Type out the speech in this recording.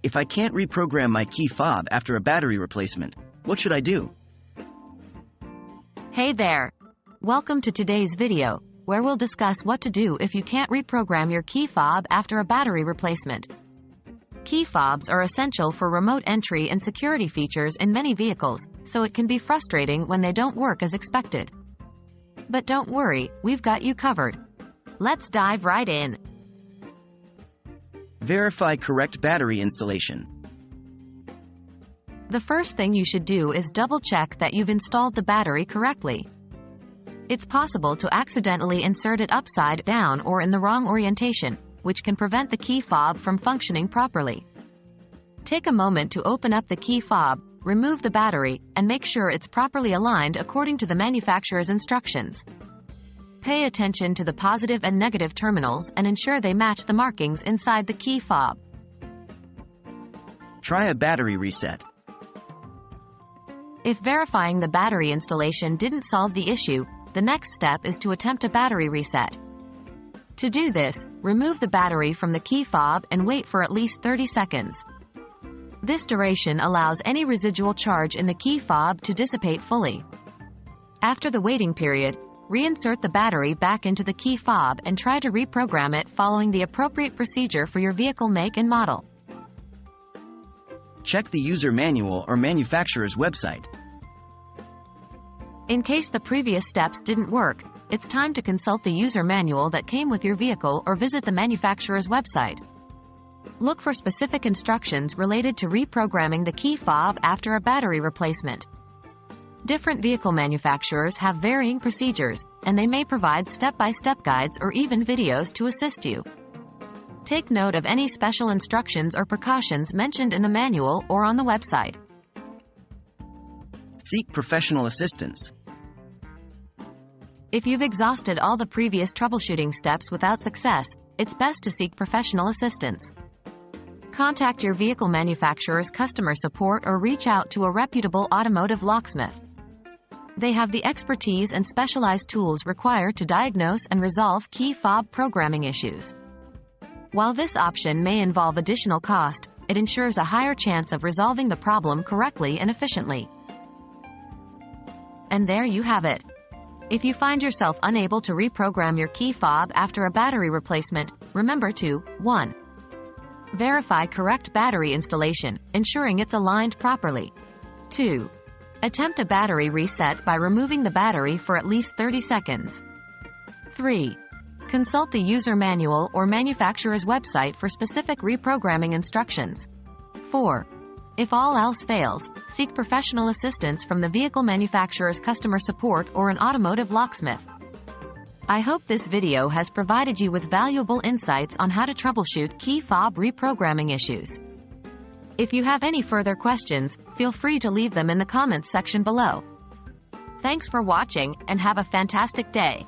If I can't reprogram my key fob after a battery replacement, what should I do? Hey there! Welcome to today's video, where we'll discuss what to do if you can't reprogram your key fob after a battery replacement. Key fobs are essential for remote entry and security features in many vehicles, so it can be frustrating when they don't work as expected. But don't worry, we've got you covered. Let's dive right in. Verify correct battery installation. The first thing you should do is double-check that you've installed the battery correctly. It's possible to accidentally insert it upside down or in the wrong orientation, which can prevent the key fob from functioning properly. Take a moment to open up the key fob, remove the battery, and make sure it's properly aligned according to the manufacturer's instructions. Pay attention to the positive and negative terminals and ensure they match the markings inside the key fob. Try a battery reset. If verifying the battery installation didn't solve the issue, the next step is to attempt a battery reset. To do this, remove the battery from the key fob and wait for at least 30 seconds. This duration allows any residual charge in the key fob to dissipate fully. After the waiting period, reinsert the battery back into the key fob and try to reprogram it following the appropriate procedure for your vehicle make and model. Check the user manual or manufacturer's website. In case the previous steps didn't work, it's time to consult the user manual that came with your vehicle or visit the manufacturer's website. Look for specific instructions related to reprogramming the key fob after a battery replacement. Different vehicle manufacturers have varying procedures, and they may provide step-by-step guides or even videos to assist you. Take note of any special instructions or precautions mentioned in the manual or on the website. Seek professional assistance. If you've exhausted all the previous troubleshooting steps without success, it's best to seek professional assistance. Contact your vehicle manufacturer's customer support or reach out to a reputable automotive locksmith. They have the expertise and specialized tools required to diagnose and resolve key fob programming issues. While this option may involve additional cost, it ensures a higher chance of resolving the problem correctly and efficiently. And there you have it. If you find yourself unable to reprogram your key fob after a battery replacement, remember to 1. Verify correct battery installation, ensuring it's aligned properly. 2. Attempt a battery reset by removing the battery for at least 30 seconds. 3. Consult the user manual or manufacturer's website for specific reprogramming instructions. 4. If all else fails, seek professional assistance from the vehicle manufacturer's customer support or an automotive locksmith. I hope this video has provided you with valuable insights on how to troubleshoot key fob reprogramming issues. If you have any further questions, feel free to leave them in the comments section below. Thanks for watching, and have a fantastic day.